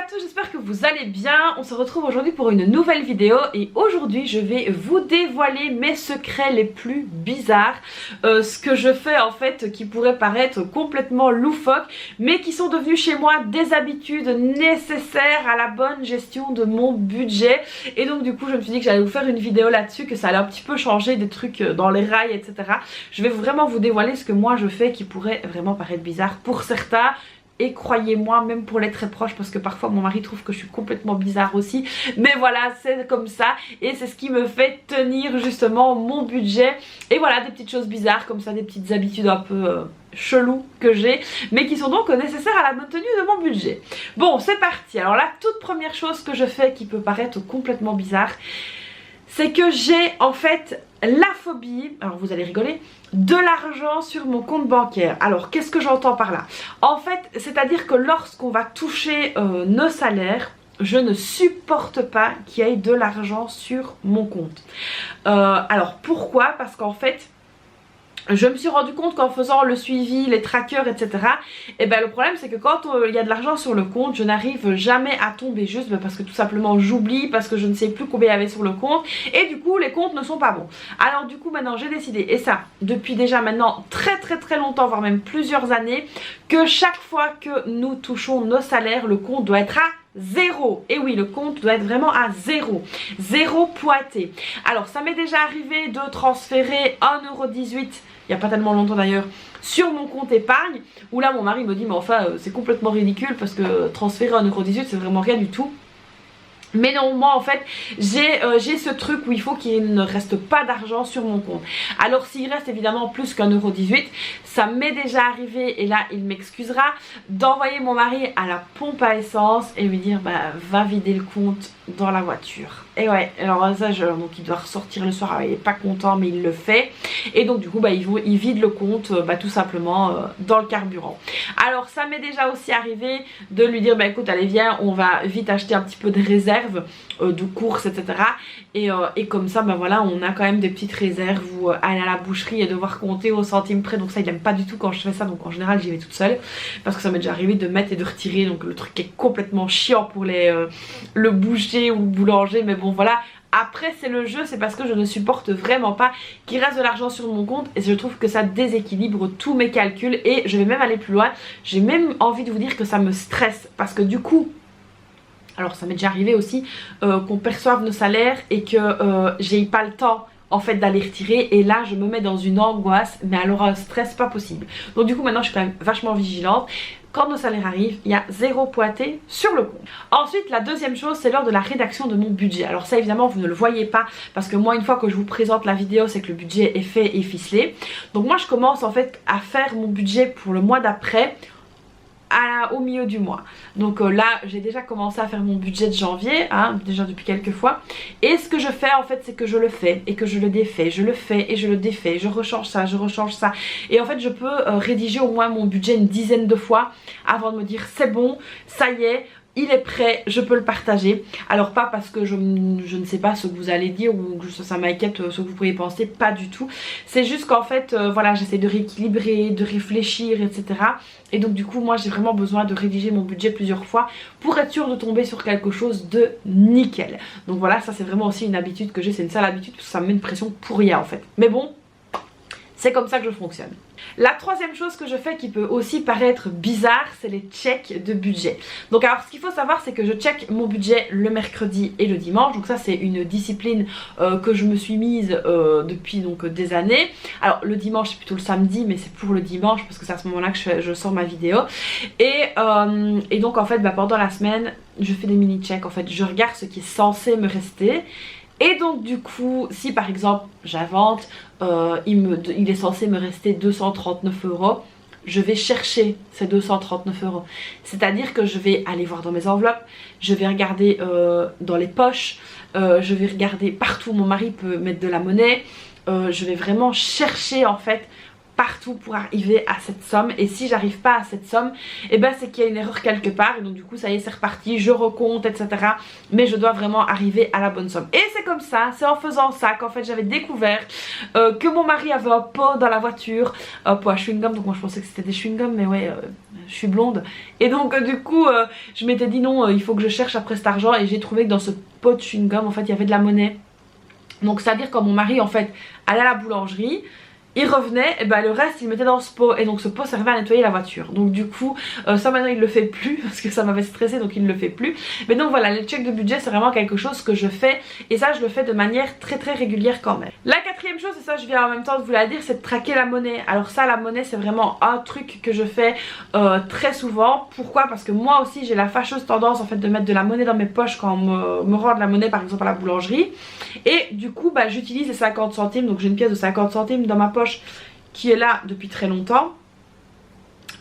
à tous, j'espère que vous allez bien. On se retrouve aujourd'hui pour une nouvelle vidéo et aujourd'hui je vais vous dévoiler mes secrets les plus bizarres, ce que je fais en fait qui pourrait paraître complètement loufoque mais qui sont devenus chez moi des habitudes nécessaires à la bonne gestion de mon budget. Et donc du coup je me suis dit que j'allais vous faire une vidéo là-dessus, que ça allait un petit peu changer des trucs dans les rails, etc. Je vais vraiment vous dévoiler ce que moi je fais qui pourrait vraiment paraître bizarre pour certains. Et croyez-moi, même pour les très proches, parce que parfois mon mari trouve que je suis complètement bizarre aussi. Mais voilà, c'est comme ça. Et c'est ce qui me fait tenir justement mon budget. Et voilà, des petites choses bizarres comme ça, des petites habitudes un peu cheloues que j'ai. Mais qui sont donc nécessaires à la bonne tenue de mon budget. Bon, c'est parti. Alors la toute première chose que je fais qui peut paraître complètement bizarre, c'est que j'ai en fait la phobie, alors vous allez rigoler, de l'argent sur mon compte bancaire. Alors qu'est-ce que j'entends par là? En fait, c'est à dire que lorsqu'on va toucher nos salaires, je ne supporte pas qu'il y ait de l'argent sur mon compte. Alors pourquoi? Parce qu'en fait, je me suis rendu compte qu'en faisant le suivi, les trackers, etc. Et ben le problème c'est que quand il y a de l'argent sur le compte, je n'arrive jamais à tomber juste parce que tout simplement j'oublie, parce que je ne sais plus combien il y avait sur le compte. Et du coup les comptes ne sont pas bons. Alors du coup maintenant j'ai décidé, et ça depuis déjà maintenant très longtemps, voire même plusieurs années, que chaque fois que nous touchons nos salaires, le compte doit être à 0. Et oui, le compte doit être vraiment à 0. 0 pointé. Alors ça m'est déjà arrivé de transférer 1,18 €, il n'y a pas tellement longtemps d'ailleurs, sur mon compte épargne, où là mon mari me dit mais enfin c'est complètement ridicule parce que transférer 1,18 € c'est vraiment rien du tout. Mais non, moi en fait j'ai ce truc où il faut qu'il ne reste pas d'argent sur mon compte. Alors s'il reste évidemment plus qu'1,18 €, ça m'est déjà arrivé, et là il m'excusera, d'envoyer mon mari à la pompe à essence et lui dire bah va vider le compte dans la voiture. Et ouais, alors ça donc il doit ressortir le soir, alors, il est pas content mais il le fait. Et donc du coup bah il vide le compte tout simplement dans le carburant. Alors ça m'est déjà aussi arrivé de lui dire bah écoute allez viens, on va vite acheter un petit peu de réserve de courses, etc. Et comme ça bah voilà, on a quand même des petites réserves où aller à la boucherie et devoir compter au centime près. Donc ça il aime pas du tout quand je fais ça, donc en général j'y vais toute seule parce que ça m'est déjà arrivé de mettre et de retirer, donc le truc est complètement chiant pour le boucher ou le boulanger. Mais bon voilà, après c'est le jeu, c'est parce que je ne supporte vraiment pas qu'il reste de l'argent sur mon compte et je trouve que ça déséquilibre tous mes calculs. Et je vais même aller plus loin, j'ai même envie de vous dire que ça me stresse parce que du coup, alors ça m'est déjà arrivé aussi qu'on perçoive nos salaires et que j'ai pas le temps en fait d'aller retirer, et là je me mets dans une angoisse, mais alors un stress pas possible. Donc du coup maintenant je suis quand même vachement vigilante. Quand nos salaires arrivent, il y a 0 pointé sur le compte. Ensuite, la deuxième chose, c'est lors de la rédaction de mon budget. Alors ça évidemment vous ne le voyez pas parce que moi une fois que je vous présente la vidéo, c'est que le budget est fait et ficelé. Donc moi je commence en fait à faire mon budget pour le mois d'après au milieu du mois. Donc là j'ai déjà commencé à faire mon budget de janvier, hein, déjà depuis quelques fois. Et ce que je fais en fait, c'est que je le fais et que je le défais, je le fais et je le défais, je rechange ça, je rechange ça. Et en fait je peux rédiger au moins mon budget une dizaine de fois avant de me dire c'est bon, ça y est, il est prêt, je peux le partager. Alors pas parce que je ne sais pas ce que vous allez dire ou que ça m'inquiète ce que vous pourriez penser, pas du tout. C'est juste qu'en fait voilà, j'essaie de rééquilibrer, de réfléchir, etc. Et donc du coup moi j'ai vraiment besoin de rédiger mon budget plusieurs fois pour être sûre de tomber sur quelque chose de nickel. Donc voilà, ça c'est vraiment aussi une habitude que j'ai, c'est une sale habitude parce que ça me met une pression pour rien en fait. Mais bon, c'est comme ça que je fonctionne. La troisième chose que je fais qui peut aussi paraître bizarre, c'est les checks de budget. Donc alors ce qu'il faut savoir, c'est que je check mon budget le mercredi et le dimanche. Donc ça c'est une discipline que je me suis mise depuis donc des années. Alors le dimanche c'est plutôt le samedi, mais c'est pour le dimanche parce que c'est à ce moment là que je sors ma vidéo. Et donc en fait pendant la semaine je fais des mini checks. En fait je regarde ce qui est censé me rester. Et donc du coup, si par exemple j'invente, il est censé me rester 239 €, je vais chercher ces 239 €. C'est-à-dire que je vais aller voir dans mes enveloppes, je vais regarder dans les poches, je vais regarder partout où mon mari peut mettre de la monnaie. Je vais vraiment chercher en fait partout pour arriver à cette somme, et si j'arrive pas à cette somme, et ben c'est qu'il y a une erreur quelque part, et donc du coup ça y est, c'est reparti, je recompte, etc. Mais je dois vraiment arriver à la bonne somme. Et c'est comme ça, c'est en faisant ça qu'en fait j'avais découvert que mon mari avait un pot dans la voiture, un pot à chewing-gum, donc moi je pensais que c'était des chewing-gums, mais ouais, je suis blonde, et donc du coup je m'étais dit non, il faut que je cherche après cet argent, et j'ai trouvé que dans ce pot de chewing-gum en fait il y avait de la monnaie. Donc c'est à dire quand mon mari en fait allait à la boulangerie, il revenait, et ben le reste il mettait dans ce pot, et donc ce pot servait à nettoyer la voiture. Donc du coup ça maintenant il le fait plus parce que ça m'avait stressé, donc il le fait plus. Mais donc voilà, les checks de budget c'est vraiment quelque chose que je fais, et ça je le fais de manière très régulière quand même. La quatrième chose, et ça je viens en même temps de vous la dire, c'est de traquer la monnaie. Alors ça, la monnaie c'est vraiment un truc que je fais très souvent. Pourquoi? Parce que moi aussi j'ai la fâcheuse tendance en fait de mettre de la monnaie dans mes poches quand on me rend de la monnaie par exemple à la boulangerie, et du coup bah, j'utilise les 50 centimes, donc j'ai une pièce de 50 centimes dans ma poche qui est là depuis très longtemps,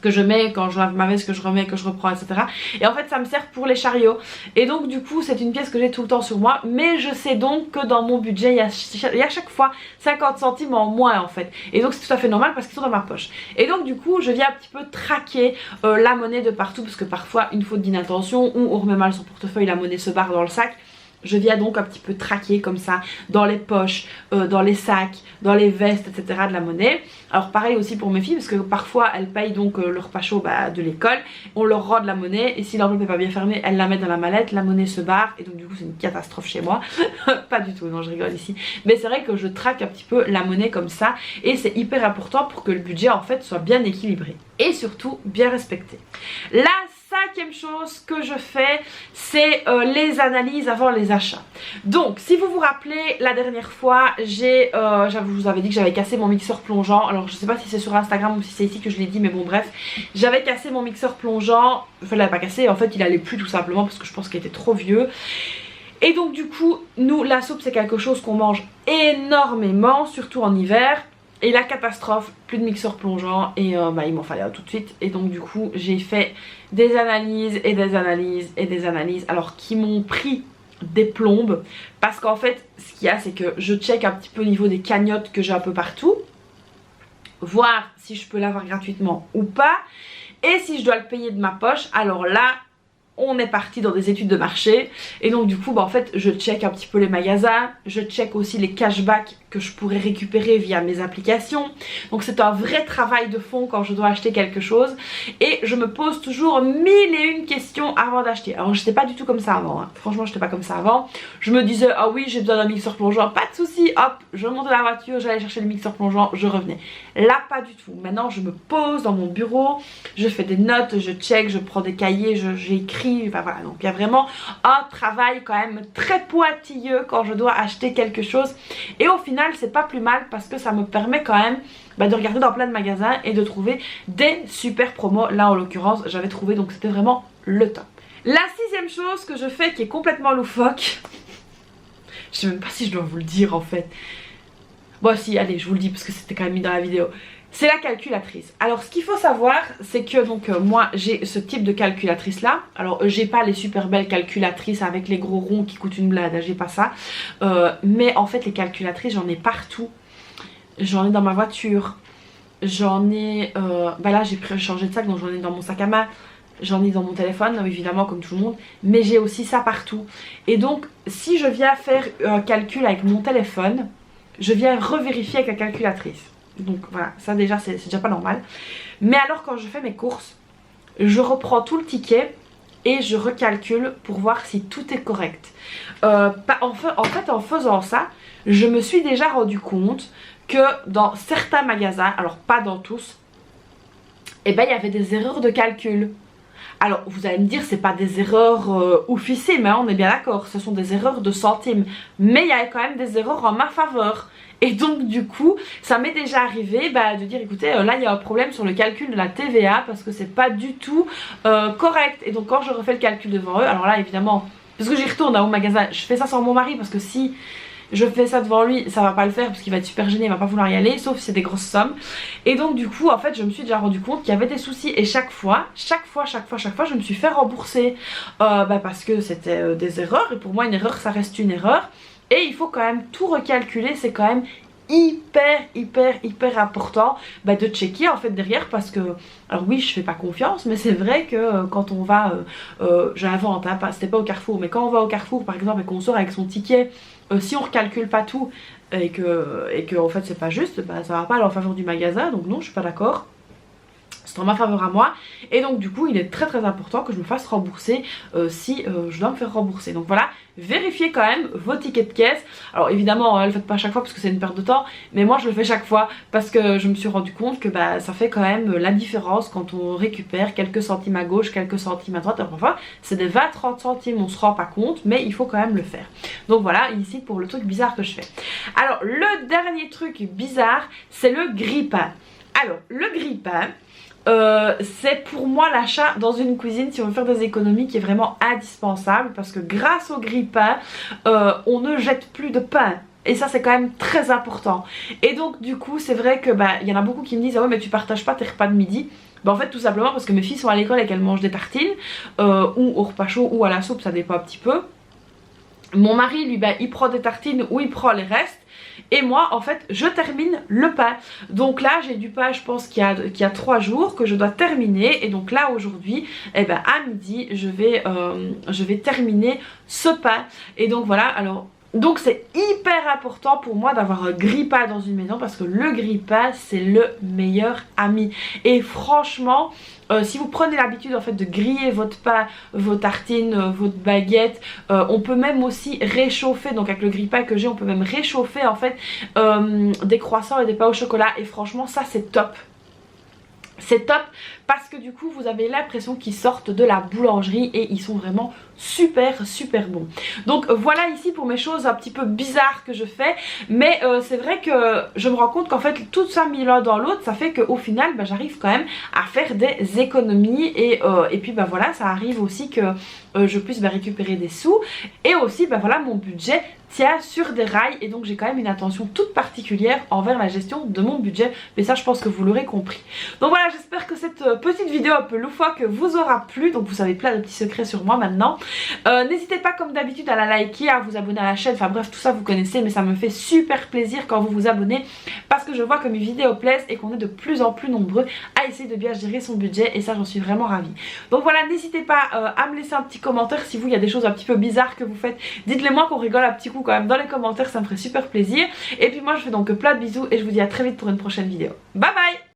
que je mets quand je lave ma veste, que je remets, que je reprends, etc. Et en fait ça me sert pour les chariots, et donc du coup c'est une pièce que j'ai tout le temps sur moi, mais je sais donc que dans mon budget il y a chaque fois 50 centimes en moins en fait, et donc c'est tout à fait normal parce qu'ils sont dans ma poche. Et donc du coup je viens un petit peu traquer la monnaie de partout, parce que parfois une faute d'inattention, ou on remet mal son portefeuille, la monnaie se barre dans le sac. Je viens donc un petit peu traquer comme ça dans les poches, dans les sacs, dans les vestes, etc. de la monnaie. Alors pareil aussi pour mes filles, parce que parfois elles payent donc leur repas chaud de l'école, on leur rend de la monnaie, et si l'enveloppe n'est pas bien fermée, elles la mettent dans la mallette, la monnaie se barre, et donc du coup c'est une catastrophe chez moi. Pas du tout, non je rigole ici. Mais c'est vrai que je traque un petit peu la monnaie comme ça, et c'est hyper important pour que le budget en fait soit bien équilibré. Et surtout bien respecté. La cinquième chose que je fais, c'est les analyses avant les achats. Donc si vous vous rappelez, la dernière fois je vous avais dit que j'avais cassé mon mixeur plongeant. Alors je sais pas si c'est sur Instagram ou si c'est ici que je l'ai dit, mais bon bref, j'avais cassé mon mixeur plongeant. Enfin je l'avais pas cassé, en fait il allait plus tout simplement parce que je pense qu'il était trop vieux. Et donc du coup nous, la soupe c'est quelque chose qu'on mange énormément, surtout en hiver. Et la catastrophe, plus de mixeur plongeant, et bah, il m'en fallait un tout de suite. Et donc du coup j'ai fait des analyses et des analyses et des analyses, alors qui m'ont pris des plombes, parce qu'en fait ce qu'il y a c'est que je check un petit peu au niveau des cagnottes que j'ai un peu partout, voir si je peux l'avoir gratuitement ou pas, et si je dois le payer de ma poche, alors là on est parti dans des études de marché. Et donc du coup bah en fait je check un petit peu les magasins, je check aussi les cashbacks que je pourrais récupérer via mes applications. Donc c'est un vrai travail de fond quand je dois acheter quelque chose, et je me pose toujours 1001 questions avant d'acheter. Alors j'étais pas du tout comme ça avant, hein. Franchement j'étais pas comme ça avant. Je me disais ah oui j'ai besoin d'un mixeur plongeant, pas de souci, hop je montais la voiture, j'allais chercher le mixeur plongeant, je revenais. Là pas du tout, maintenant je me pose dans mon bureau, je fais des notes, je check, je prends des cahiers, j'écris, enfin voilà. Donc il y a vraiment un travail quand même très pointilleux quand je dois acheter quelque chose, et au final c'est pas plus mal parce que ça me permet quand même de regarder dans plein de magasins et de trouver des super promos. Là en l'occurrence j'avais trouvé, donc c'était vraiment le top. La sixième chose que je fais qui est complètement loufoque, je sais même pas si je dois vous le dire en fait. Bon si, allez je vous le dis parce que c'était quand même mis dans la vidéo. C'est la calculatrice. Alors ce qu'il faut savoir c'est que donc moi j'ai ce type de calculatrice là. Alors j'ai pas les super belles calculatrices avec les gros ronds qui coûtent une blinde, j'ai pas ça. Mais en fait les calculatrices j'en ai partout. J'en ai dans ma voiture. J'en ai... bah là j'ai changé de sac, donc j'en ai dans mon sac à main. J'en ai dans mon téléphone évidemment comme tout le monde. Mais j'ai aussi ça partout. Et donc si je viens faire un calcul avec mon téléphone, je viens revérifier avec la calculatrice. Donc voilà, ça déjà c'est déjà pas normal. Mais alors quand je fais mes courses, je reprends tout le ticket et je recalcule pour voir si tout est correct. En fait en faisant ça, je me suis déjà rendu compte que dans certains magasins, alors pas dans tous, et ben il y avait des erreurs de calcul. Alors vous allez me dire c'est pas des erreurs oufissimes, hein, on est bien d'accord, ce sont des erreurs de centimes, mais il y a quand même des erreurs en ma faveur. Et donc du coup ça m'est déjà arrivé de dire écoutez là il y a un problème sur le calcul de la TVA parce que c'est pas du tout correct. Et donc quand je refais le calcul devant eux, alors là évidemment parce que j'y retourne au magasin, je fais ça sans mon mari parce que si je fais ça devant lui ça va pas le faire parce qu'il va être super gêné, il va pas vouloir y aller, sauf si c'est des grosses sommes. Et donc du coup en fait je me suis déjà rendu compte qu'il y avait des soucis, et chaque fois je me suis fait rembourser parce que c'était des erreurs, et pour moi une erreur ça reste une erreur. Et il faut quand même tout recalculer, c'est quand même hyper important de checker en fait derrière, parce que alors oui, je fais pas confiance, mais c'est vrai que quand on va j'invente hein, c'était pas au Carrefour, mais quand on va au Carrefour par exemple et qu'on sort avec son ticket, si on recalcule pas tout et que en fait c'est pas juste, ça va pas aller en faveur du magasin, donc non, je suis pas d'accord. C'est en ma faveur à moi, et donc du coup il est très important que je me fasse rembourser si je dois me faire rembourser. Donc voilà, vérifiez quand même vos tickets de caisse. Alors évidemment ne le faites pas à chaque fois parce que c'est une perte de temps, mais moi je le fais chaque fois parce que je me suis rendu compte que ça fait quand même la différence quand on récupère quelques centimes à gauche, quelques centimes à droite. Alors parfois c'est des 20-30 centimes, on se rend pas compte, mais il faut quand même le faire. Donc voilà, ici pour le truc bizarre que je fais. Alors le dernier truc bizarre, c'est le grille-pain. Alors le grille-pain, c'est pour moi l'achat dans une cuisine si on veut faire des économies qui est vraiment indispensable, parce que grâce au grille-pain on ne jette plus de pain. Et ça c'est quand même très important. Et donc du coup c'est vrai que y en a beaucoup qui me disent ah ouais mais tu partages pas tes repas de midi. En fait tout simplement parce que mes filles sont à l'école et qu'elles mangent des tartines ou au repas chaud ou à la soupe, ça dépend un petit peu. Mon mari lui il prend des tartines ou il prend les restes. Et moi en fait je termine le pain. Donc là j'ai du pain, je pense qu'il y a 3 jours que je dois terminer. Et donc là aujourd'hui à midi je vais terminer ce pain. Et donc voilà, alors donc c'est hyper important pour moi d'avoir un grille-pain dans une maison, parce que le grille-pain c'est le meilleur ami. Et franchement si vous prenez l'habitude en fait de griller votre pain, vos tartines, votre baguette, on peut même aussi réchauffer, donc avec le grille-pain que j'ai on peut même réchauffer en fait des croissants et des pains au chocolat, et franchement ça c'est top. C'est top parce que du coup vous avez l'impression qu'ils sortent de la boulangerie et ils sont vraiment super bons. Donc voilà ici pour mes choses un petit peu bizarres que je fais, mais c'est vrai que je me rends compte qu'en fait tout ça mis l'un dans l'autre, ça fait qu'au final j'arrive quand même à faire des économies, et puis voilà, ça arrive aussi que je puisse récupérer des sous, et aussi voilà, mon budget tient sur des rails, et donc j'ai quand même une attention toute particulière envers la gestion de mon budget, mais ça je pense que vous l'aurez compris. Donc voilà, j'espère que cette petite vidéo un peu loufoque vous aura plu, donc vous savez plein de petits secrets sur moi maintenant. N'hésitez pas comme d'habitude à la liker, à vous abonner à la chaîne, enfin bref tout ça vous connaissez, mais ça me fait super plaisir quand vous vous abonnez, parce que je vois que mes vidéos plaisent et qu'on est de plus en plus nombreux à essayer de bien gérer son budget, et ça j'en suis vraiment ravie. Donc voilà, n'hésitez pas à me laisser un petit commentaire si vous il y a des choses un petit peu bizarres que vous faites, dites-les moi qu'on rigole un petit coup quand même dans les commentaires, ça me ferait super plaisir. Et puis moi je fais donc plein de bisous et je vous dis à très vite pour une prochaine vidéo. Bye bye.